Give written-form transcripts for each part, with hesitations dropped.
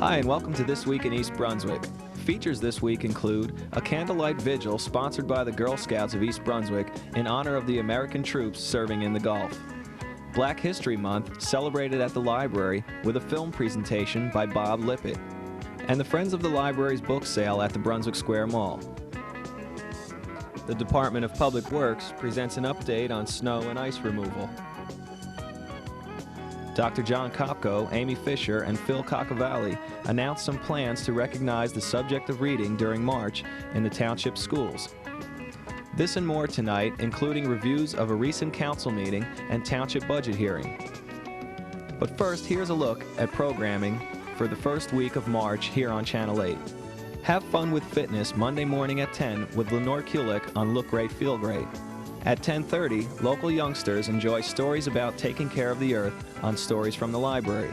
Hi, and welcome to This Week in East Brunswick. Features this week include a candlelight vigil sponsored by the Girl Scouts of East Brunswick in honor of the American troops serving in the Gulf. Black History Month celebrated at the library with a film presentation by Bob Lippitt. And the Friends of the Library's book sale at the Brunswick Square Mall. The Department of Public Works presents an update on snow and ice removal. Dr. John Kopko, Amy Fisher, and Phil Caccavalli announced some plans to recognize the subject of reading during March in the township schools. This and more tonight, including reviews of a recent council meeting and township budget hearing. But first, here's a look at programming for the first week of March here on Channel 8. Have fun with fitness Monday morning at 10 with Lenore Kulik on Look Great, Feel Great. At 10:30, local youngsters enjoy stories about taking care of the earth on Stories from the Library.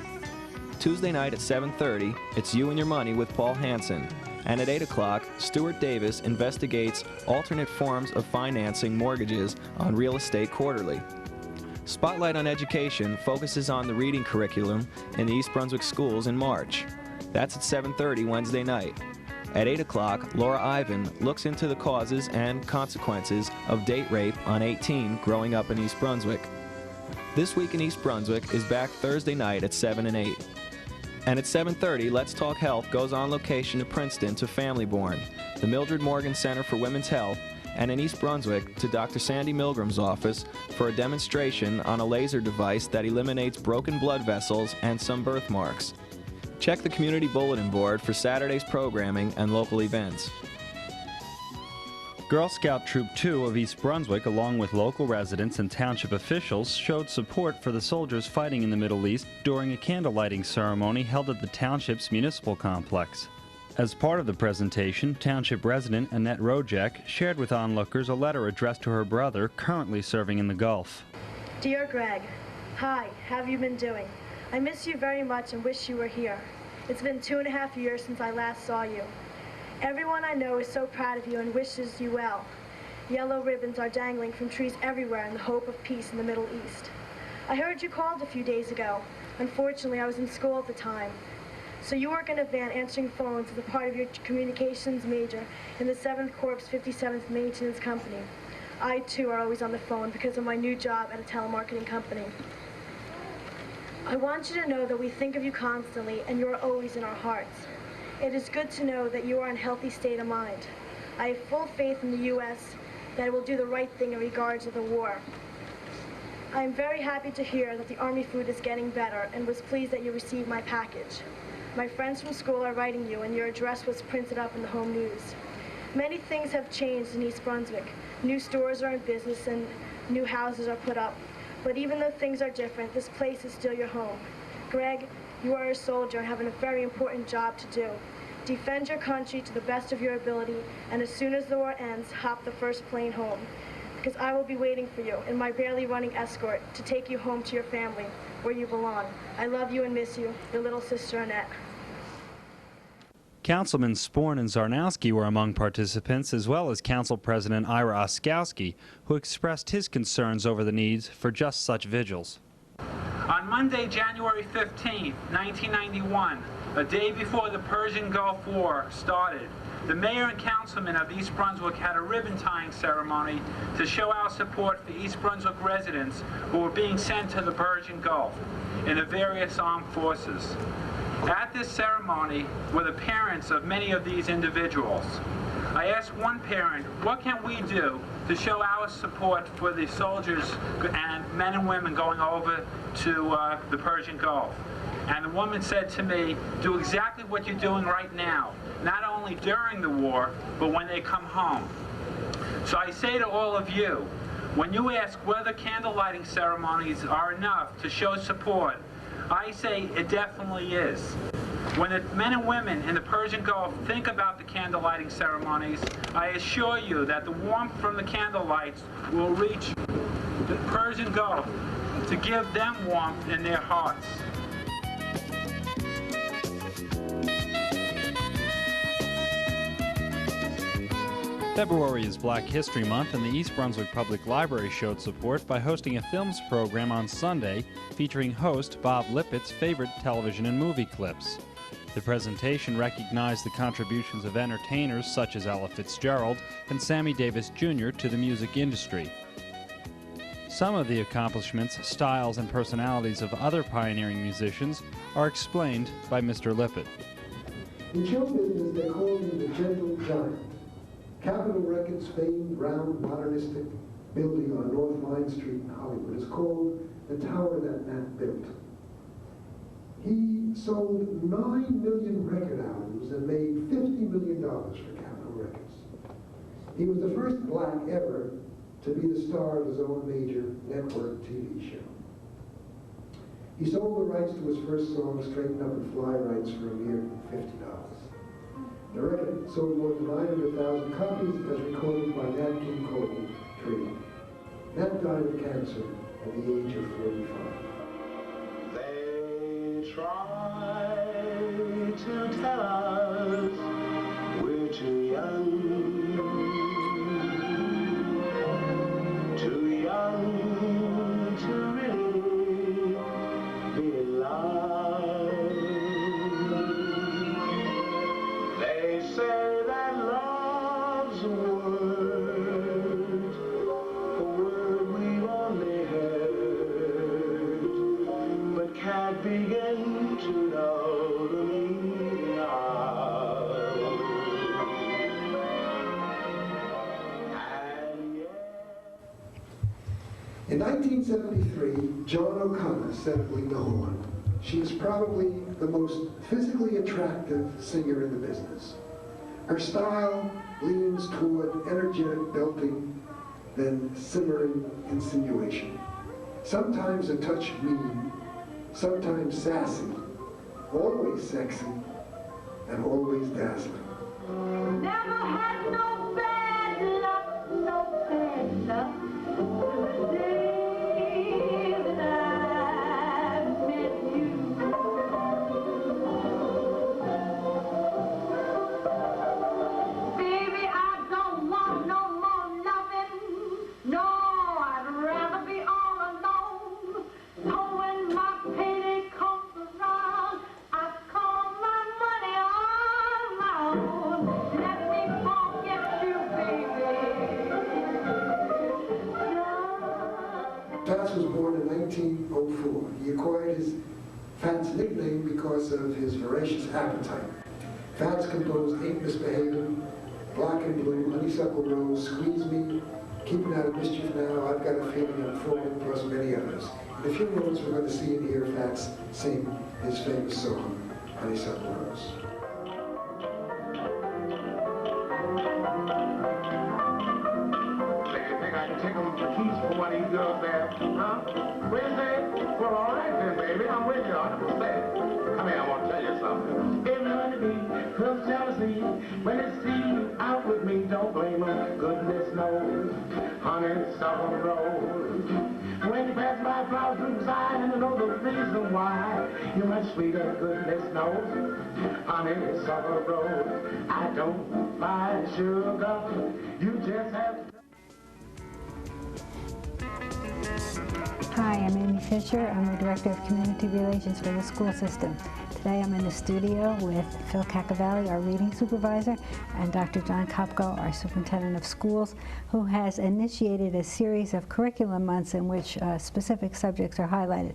Tuesday night at 7:30, it's You and Your Money with Paul Hansen. And at 8 o'clock, Stuart Davis investigates alternate forms of financing mortgages on Real Estate Quarterly. Spotlight on Education focuses on the reading curriculum in the East Brunswick schools in March. That's at 7:30 Wednesday night. At 8 o'clock, Laura Ivan looks into the causes and consequences of date rape on 18 growing up in East Brunswick. This Week in East Brunswick is back Thursday night at 7 and 8. And at 7:30, Let's Talk Health goes on location to Princeton to Family Born, the Mildred Morgan Center for Women's Health, and in East Brunswick to Dr. Sandy Milgram's office for a demonstration on a laser device that eliminates broken blood vessels and some birthmarks. Check the community bulletin board for Saturday's programming and local events. Girl Scout Troop 2 of East Brunswick, along with local residents and township officials, showed support for the soldiers fighting in the Middle East during a candlelighting ceremony held at the township's municipal complex. As part of the presentation, township resident Annette Rojek shared with onlookers a letter addressed to her brother, currently serving in the Gulf. Dear Greg, hi, how have you been doing? I miss you very much and wish you were here. It's been 2.5 years since I last saw you. Everyone I know is so proud of you and wishes you well. Yellow ribbons are dangling from trees everywhere in the hope of peace in the Middle East. I heard you called a few days ago. Unfortunately, I was in school at the time. So you work in a van answering phones as a part of your communications major in the 7th Corps 57th Maintenance Company. I, too, are always on the phone because of my new job at a telemarketing company. I want you to know that we think of you constantly and you are always in our hearts. It is good to know that you are in a healthy state of mind. I have full faith in the U.S. that it will do the right thing in regards to the war. I am very happy to hear that the Army food is getting better and was pleased that you received my package. My friends from school are writing you and your address was printed up in the home news. Many things have changed in East Brunswick. New stores are in business and new houses are put up. But even though things are different, this place is still your home. Greg, you are a soldier having a very important job to do. Defend your country to the best of your ability, and as soon as the war ends, hop the first plane home. Because I will be waiting for you in my barely running escort to take you home to your family, where you belong. I love you and miss you, your little sister Annette. Councilman Sporn and Zarnowski were among participants, as well as Council President Ira Oskowski, who expressed his concerns over the needs for just such vigils. On Monday, January 15, 1991, a day before the Persian Gulf War started, the mayor and councilmen of East Brunswick had a ribbon-tying ceremony to show our support for East Brunswick residents who were being sent to the Persian Gulf in the various armed forces. At this ceremony were the parents of many of these individuals. I asked one parent, what can we do to show our support for the soldiers and men and women going over to the Persian Gulf? And the woman said to me, do exactly what you're doing right now, not only during the war, but when they come home. So I say to all of you, when you ask whether candlelighting ceremonies are enough to show support, I say it definitely is. When the men and women in the Persian Gulf think about the candlelighting ceremonies, I assure you that the warmth from the candlelights will reach the Persian Gulf to give them warmth in their hearts. February is Black History Month, and the East Brunswick Public Library showed support by hosting a films program on Sunday featuring host Bob Lippitt's favorite television and movie clips. The presentation recognized the contributions of entertainers such as Ella Fitzgerald and Sammy Davis Jr. to the music industry. Some of the accomplishments, styles, and personalities of other pioneering musicians are explained by Mr. Lippett. In show business, they called him the gentle giant. Capitol Records' famed round modernistic building on North Line Street in Hollywood is called the Tower That Nat Built. He sold 9 million record albums and made $50 million for Capitol Records. He was the first black ever to be the star of his own major network TV show. He sold the rights to his first song, Straighten Up and Fly rights, for a mere $50. The record sold more than 900,000 copies as recorded by Nat King Cole Trio. Nat died of cancer at the age of 45. They try to tell us we're too young to really be in love. They say that love's a word we've only heard, but can't begin to know the meaning of. And yet, in 1973, Joan O'Connor set Leave No One. She is probably the most physically attractive singer in the business. Her style leans toward energetic belting, then simmering insinuation. Sometimes a touch mean, sometimes sassy, always sexy, and always dazzling. Never had no bad luck, no bad luck. The day that I met you. Baby, I don't want no more loving. No, I'd rather be all alone. So when my payday comes around, I call my money on my own. Let me forget you, baby. Fats was born in 1904. He acquired his Fats nickname because of his voracious appetite. Fats composed Ain't Misbehavin', Black and Blue, Honeysuckle Rose, Squeeze Me, Keeping Out of Mischief Now, I've Got a Feeling I'm Falling, plus many others. In a few moments we're going to see and hear Fats sing his famous song, Honeysuckle Rose. Take him the keys for what he does there, huh? What you say? Well, all right then, baby. I'm with you 100%. Come here, I want to tell you something. Everybody feels jealousy when they see you out with me. Don't blame them. Goodness knows, honeysuckle rose. When you pass my flowers through side, and I know the reason why. You're much sweeter, goodness knows, honeysuckle rose. I don't mind sugar. You just have to. Hi, I'm Amy Fisher. I'm the Director of Community Relations for the school system. Today I'm in the studio with Phil Cacavalli, our reading supervisor, and Dr. John Kopko, our superintendent of schools, who has initiated a series of curriculum months in which specific subjects are highlighted.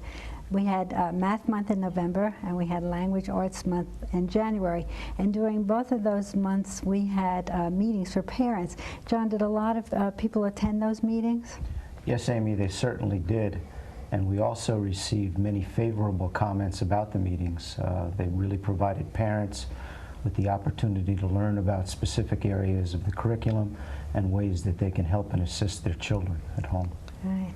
We had Math Month in November, and we had Language Arts Month in January. And during both of those months, we had meetings for parents. John, did a lot of people attend those meetings? Yes, Amy, they certainly did. And we also received many favorable comments about the meetings. They really provided parents with the opportunity to learn about specific areas of the curriculum and ways that they can help and assist their children at home. Right.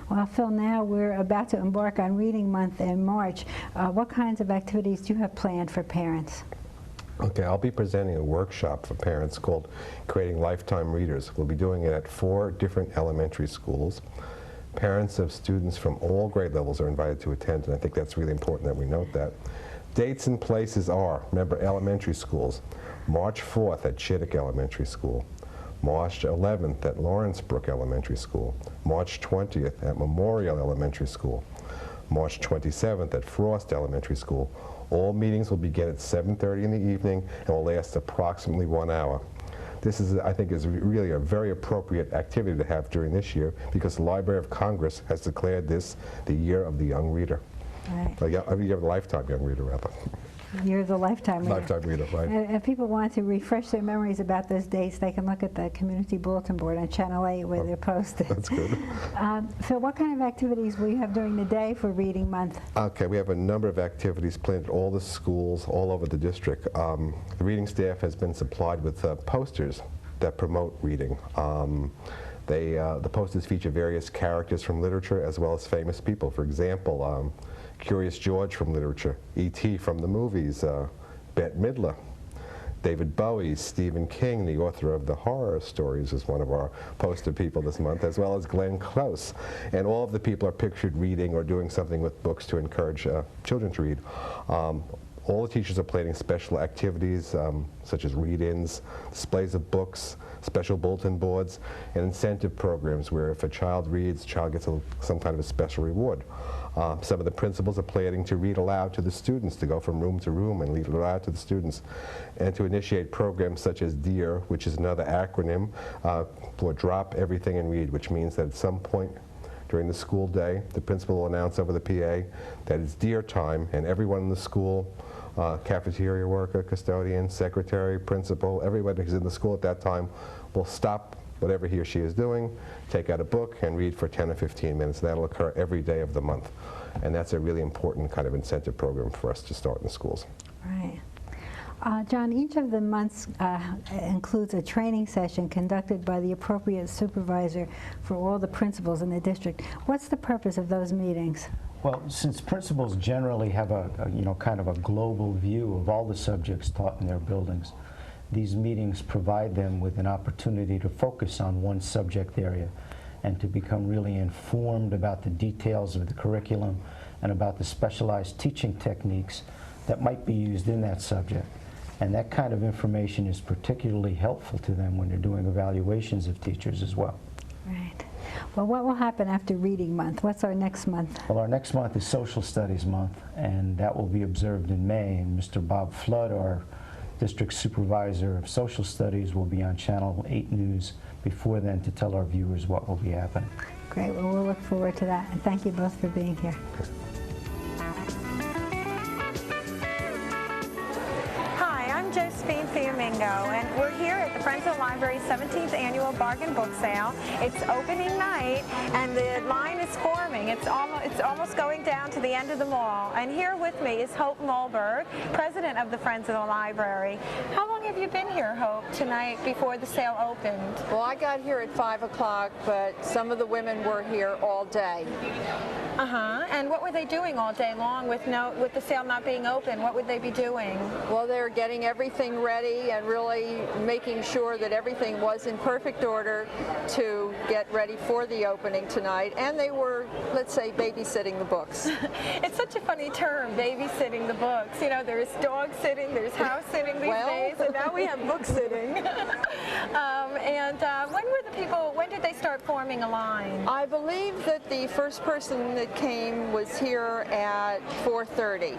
Well, Phil, now we're about to embark on Reading Month in March. What kinds of activities do you have planned for parents? Okay, I'll be presenting a workshop for parents called Creating Lifetime Readers. We'll be doing it at 4 different elementary schools. Parents of students from all grade levels are invited to attend, and I think that's really important that we note that. Dates and places are, remember, elementary schools, March 4th at Chittick Elementary School, March 11th at Lawrencebrook Elementary School, March 20th at Memorial Elementary School, March 27th at Frost Elementary School. All meetings will begin at 7:30 in the evening and will last approximately 1 hour. This is, I think, is really a very appropriate activity to have during this year because the Library of Congress has declared this the Year of the Young Reader. Right. Year of the Lifetime Young Reader, rather. Year of the Lifetime Reader. Lifetime Reader, right. And if people want to refresh their memories about those dates, they can look at the Community Bulletin Board on Channel 8 where they're posted. That's good. Phil, what kind of activities will you have during the day for Reading Month? Okay, we have a number of activities planned at all the schools all over the district. The reading staff has been supplied with posters that promote reading. The posters feature various characters from literature as well as famous people. For example, Curious George from literature, E.T. from the movies, Bette Midler, David Bowie, Stephen King, the author of the horror stories, is one of our poster people this month, as well as Glenn Close. And all of the people are pictured reading or doing something with books to encourage children to read. All the teachers are planning special activities such as read-ins, displays of books, special bulletin boards, and incentive programs where if a child reads, the child gets some kind of a special reward. Some of the principals are planning to read aloud to the students, to go from room to room and read aloud to the students, and to initiate programs such as DEAR, which is another acronym for Drop Everything and Read, which means that at some point during the school day, the principal will announce over the PA that it's DEAR time, and everyone in the school, cafeteria worker, custodian, secretary, principal, everybody who's in the school at that time will stop whatever he or she is doing, take out a book and read for 10 or 15 minutes. That'll occur every day of the month. And that's a really important kind of incentive program for us to start in the schools. Right. John, each of the months includes a training session conducted by the appropriate supervisor for all the principals in the district. What's the purpose of those meetings? Well, since principals generally have a kind of a global view of all the subjects taught in their buildings, these meetings provide them with an opportunity to focus on one subject area and to become really informed about the details of the curriculum and about the specialized teaching techniques that might be used in that subject. And that kind of information is particularly helpful to them when they're doing evaluations of teachers as well. Right. Well, what will happen after Reading Month? What's our next month? Well, our next month is Social Studies Month, and that will be observed in May. And Mr. Bob Flood, our District Supervisor of Social Studies, will be on Channel 8 News before then to tell our viewers what will be happening. Great. Well, we'll look forward to that. And thank you both for being here. Josephine Fiamingo, and we're here at the Friends of the Library's 17th Annual Bargain Book Sale. It's opening night, and the line is forming. It's almost going down to the end of the mall. And here with me is Hope Mulberg, President of the Friends of the Library. How long have you been here, Hope, tonight before the sale opened? Well, I got here at 5 o'clock, but some of the women were here all day. And what were they doing all day long with the sale not being open? What would they be doing? Well, they're getting everything ready and really making sure that everything was in perfect order to get ready for the opening tonight. And they were, let's say, babysitting the books. It's such a funny term, babysitting the books. You know, there's dog sitting, there's house sitting these days, and now we have book sitting. When did they start forming a line? I believe that the first person that came was here at 4:30,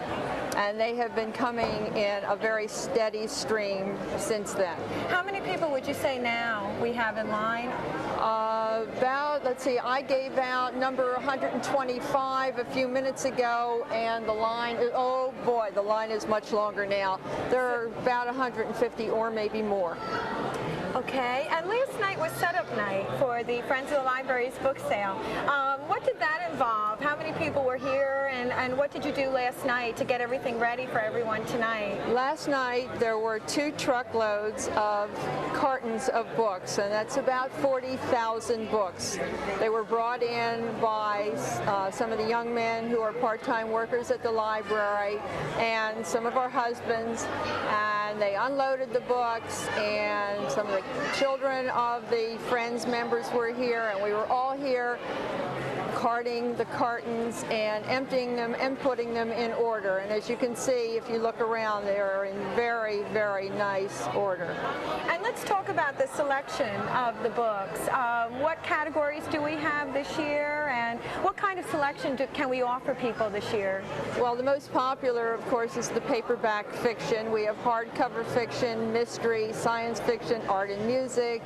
and they have been coming in a very steady stream since then. How many people would you say now we have in line? Let's see, I gave out number 125 a few minutes ago, and the line, oh boy, the line is much longer now. There are about 150 or maybe more. Okay, and last night was setup night for the Friends of the Library's book sale. What did that involve? How many people were here, and what did you do last night to get everything ready for everyone tonight? Last night there were 2 truckloads of cartons of books, and that's about 40,000 books. They were brought in by some of the young men who are part-time workers at the library and some of our husbands, and they unloaded the books, and some of the children of the Friends members were here, and we were all here carting the cartons and emptying them and putting them in order. And as you can see, if you look around, they are in very, very nice order. And let's talk about the selection of the books. What categories do we have this year, and what kind of selection can we offer people this year? Well, the most popular, of course, is the paperback fiction. We have hardcover fiction, mystery, science fiction, art and music,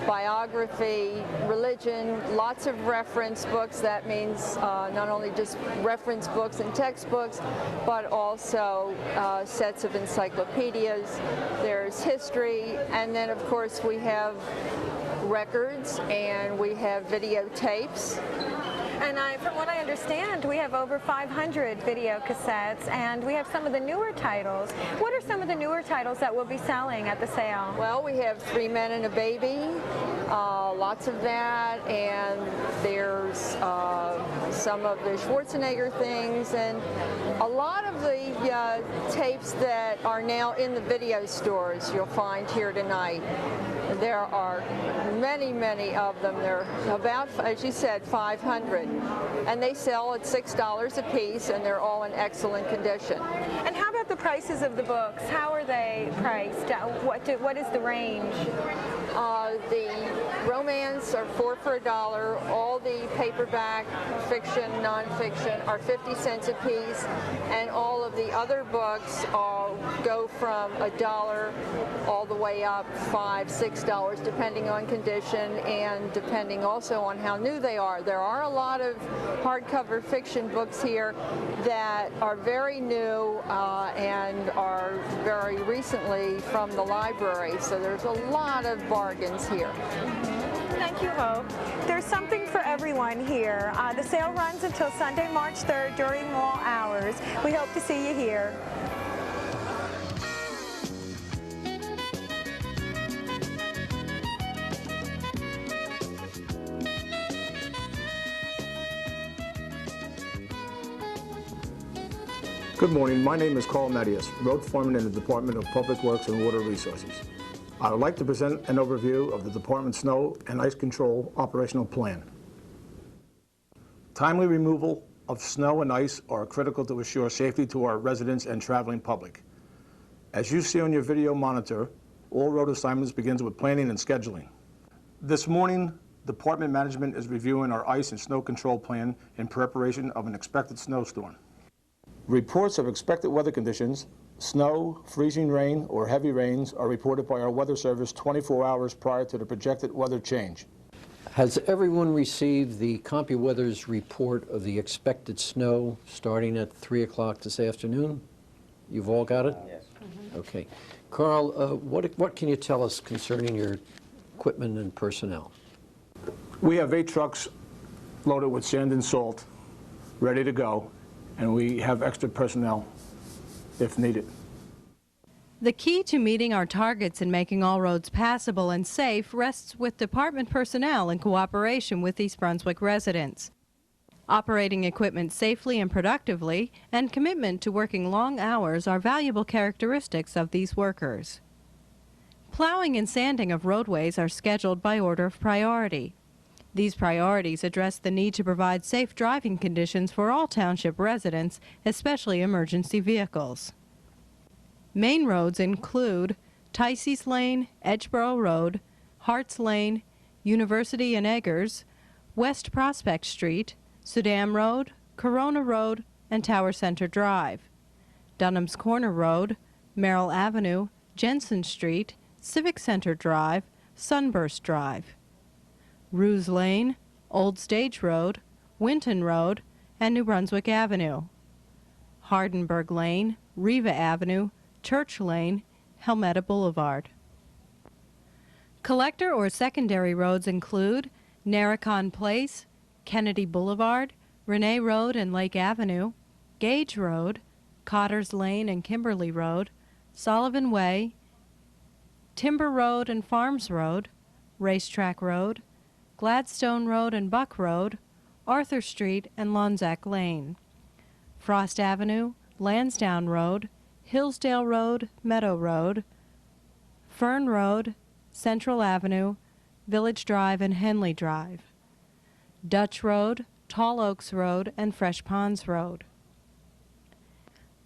biography, religion, lots of reference books. That means not only just reference books and textbooks, but also sets of encyclopedias. There's history, and then of course we have records and we have videotapes. And from what I understand, we have over 500 video cassettes, and we have some of the newer titles. What are some of the newer titles that we'll be selling at the sale? Well, we have Three Men and a Baby, lots of that, and there's some of the Schwarzenegger things, and a lot of the tapes that are now in the video stores you'll find here tonight. There are many, many of them. There are about, as you said, 500. And they sell at $6 a piece, and they're all in excellent condition. And how about the prices of the books? How are they priced? What is the range? The romance are 4 for $1. All the paperback, fiction, nonfiction are 50 cents a piece, and all of the other books go from $1 all the way up $5, $6, depending on condition and depending also on how new they are. There are a lot of hardcover fiction books here that are very new and are very recently from the library, so there's a lot of bargains here. Thank you, Hope. There's something for everyone here. The sale runs until Sunday, March 3rd during mall hours. We hope to see you here. Good morning. My name is Carl Mattias, road foreman in the Department of Public Works and Water Resources. I would like to present an overview of the Department's snow and ice control operational plan. Timely removal of snow and ice are critical to assure safety to our residents and traveling public. As you see on your video monitor, all road assignments begins with planning and scheduling. This morning, Department management is reviewing our ice and snow control plan in preparation of an expected snowstorm. Reports of expected weather conditions, snow, freezing rain, or heavy rains are reported by our weather service 24 hours prior to the projected weather change. Has everyone received the CompuWeather's report of the expected snow starting at 3 o'clock this afternoon? You've all got it? Yes. Okay. Carl, what can you tell us concerning your equipment and personnel? We have 8 trucks loaded with sand and salt, ready to go, and we have extra personnel if needed. The key to meeting our targets and making all roads passable and safe rests with department personnel in cooperation with East Brunswick residents. Operating equipment safely and productively and commitment to working long hours are valuable characteristics of these workers. Plowing and sanding of roadways are scheduled by order of priority. These priorities address the need to provide safe driving conditions for all township residents, especially emergency vehicles. Main roads include Ticey's Lane, Edgeboro Road, Harts Lane, University and Eggers, West Prospect Street, Sudam Road, Corona Road, and Tower Center Drive. Dunham's Corner Road, Merrill Avenue, Jensen Street, Civic Center Drive, Sunburst Drive. Ruse Lane, Old Stage Road, Winton Road, and New Brunswick Avenue. Hardenberg Lane, Riva Avenue, Church Lane, Helmetta Boulevard. Collector or secondary roads include Narracon Place, Kennedy Boulevard, Renee Road and Lake Avenue, Gage Road, Cotters Lane and Kimberly Road, Sullivan Way, Timber Road and Farms Road, Racetrack Road, Gladstone Road and Buck Road, Arthur Street and Lonzac Lane, Frost Avenue, Lansdowne Road, Hillsdale Road, Meadow Road, Fern Road, Central Avenue, Village Drive and Henley Drive, Dutch Road, Tall Oaks Road, and Fresh Ponds Road.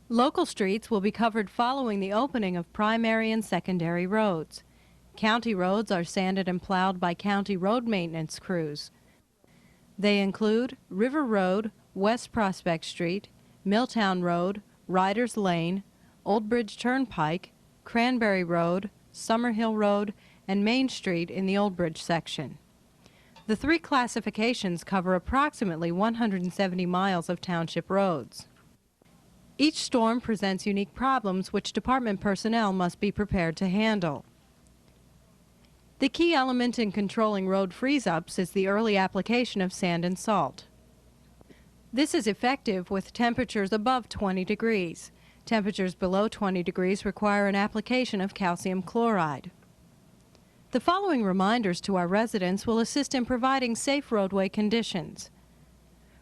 Local streets will be covered following the opening of primary and secondary roads. County roads are sanded and plowed by county road maintenance crews. They include River Road, West Prospect Street, Milltown Road, Riders Lane, Old Bridge Turnpike, Cranberry Road, Summerhill Road, and Main Street in the Old Bridge section. The three classifications cover approximately 170 miles of township roads. Each storm presents unique problems which department personnel must be prepared to handle. The key element in controlling road freeze-ups is the early application of sand and salt. This is effective with temperatures above 20 degrees. Temperatures below 20 degrees require an application of calcium chloride. The following reminders to our residents will assist in providing safe roadway conditions.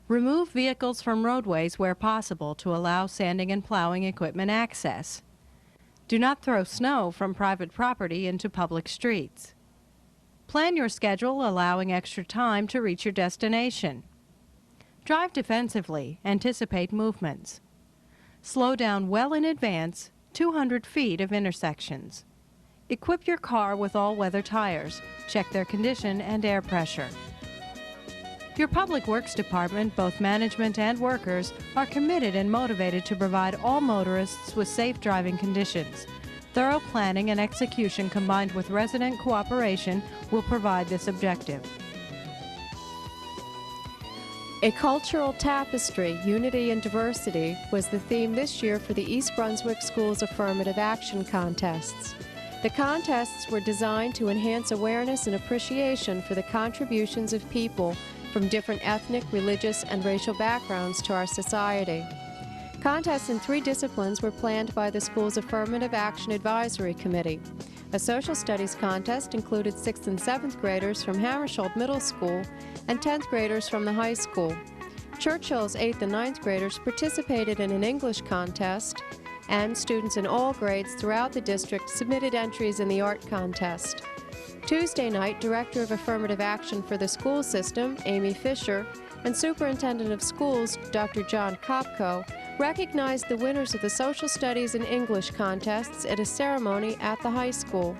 Remove vehicles from roadways where possible to allow sanding and plowing equipment access. Do not throw snow from private property into public streets. Plan your schedule, allowing extra time to reach your destination. Drive defensively, anticipate movements. Slow down well in advance, 200 feet of intersections. Equip your car with all-weather tires. Check their condition and air pressure. Your Public Works Department, both management and workers, are committed and motivated to provide all motorists with safe driving conditions. Thorough planning and execution combined with resident cooperation will provide this objective. A cultural tapestry, unity and diversity was the theme this year for the East Brunswick Schools Affirmative Action Contests. The contests were designed to enhance awareness and appreciation for the contributions of people from different ethnic, religious, and racial backgrounds to our society. Contests in 3 disciplines were planned by the school's Affirmative Action Advisory Committee. A social studies contest included 6th and 7th graders from Hammersholt Middle School and 10th graders from the high school. Churchill's 8th and 9th graders participated in an English contest, and students in all grades throughout the district submitted entries in the art contest. Tuesday night, Director of Affirmative Action for the school system, Amy Fisher, and Superintendent of Schools, Dr. John Kopko, recognized the winners of the social studies and English contests at a ceremony at the high school.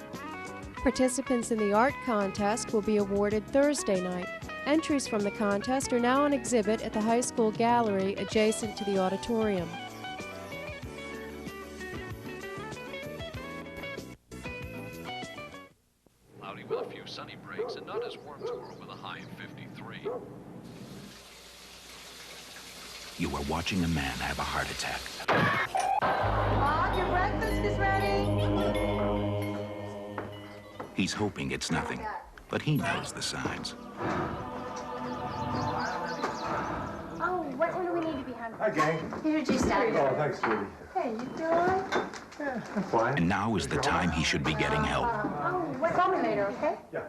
Participants in the art contest will be awarded Thursday night. Entries from the contest are now on exhibit at the high school gallery adjacent to the auditorium. Cloudy with a few sunny breaks and not as warm tomorrow with a high of 53. You are watching a man have a heart attack. Bob, your breakfast is ready. He's hoping it's nothing, but he knows the signs. Oh, what order we need to be hungry? Hi, gang. Here's your juice, Daddy. Oh, thanks, sweetie. Hey, you doing? Yeah, I'm fine. And now is the time he should be getting help. Oh, what's on me later, okay? Yeah.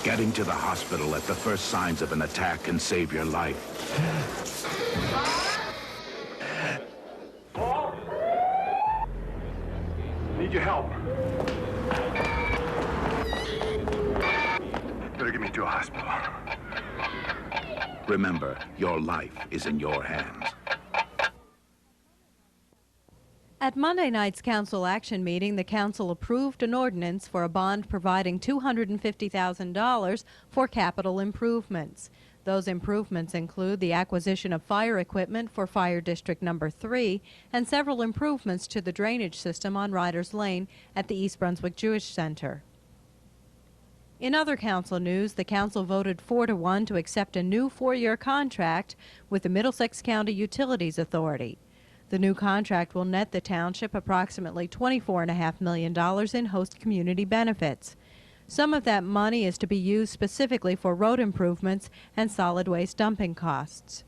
Getting to the hospital at the first signs of an attack can save your life. Paul? Need your help. Better get me to a hospital. Remember, your life is in your hands. At Monday night's council action meeting, the council approved an ordinance for a bond providing $250,000 for capital improvements. Those improvements include the acquisition of fire equipment for Fire District Number 3 and several improvements to the drainage system on Riders Lane at the East Brunswick Jewish Center. In other council news, the council voted 4-1 to accept a new 4-year contract with the Middlesex County Utilities Authority. The new contract will net the township approximately $24.5 million in host community benefits. Some of that money is to be used specifically for road improvements and solid waste dumping costs.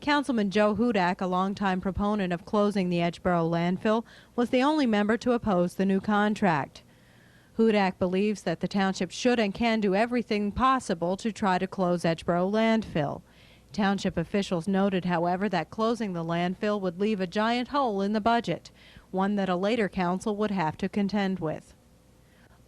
Councilman Joe Hudak, a longtime proponent of closing the Edgeboro landfill, was the only member to oppose the new contract. Hudak believes that the township should and can do everything possible to try to close Edgeboro landfill. Township officials noted, however, that closing the landfill would leave a giant hole in the budget, one that a later council would have to contend with.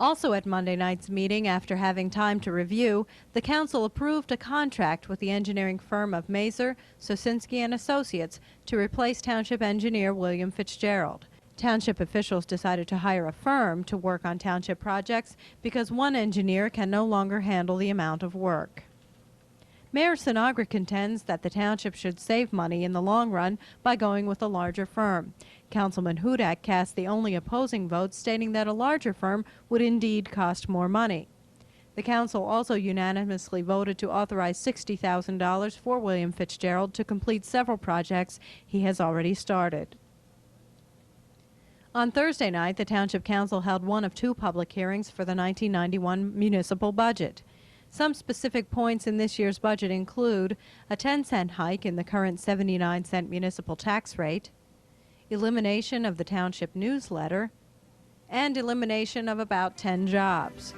Also at Monday night's meeting, after having time to review, the council approved a contract with the engineering firm of Mazer, Sosinski and Associates to replace township engineer William Fitzgerald. Township officials decided to hire a firm to work on township projects because one engineer can no longer handle the amount of work. Mayor Sinagra contends that the township should save money in the long run by going with a larger firm. Councilman Hudak cast the only opposing vote, stating that a larger firm would indeed cost more money. The council also unanimously voted to authorize $60,000 for William Fitzgerald to complete several projects he has already started. On Thursday night, the Township Council held one of two public hearings for the 1991 municipal budget. Some specific points in this year's budget include a 10-cent hike in the current 79-cent municipal tax rate, elimination of the township newsletter, and elimination of about 10 jobs.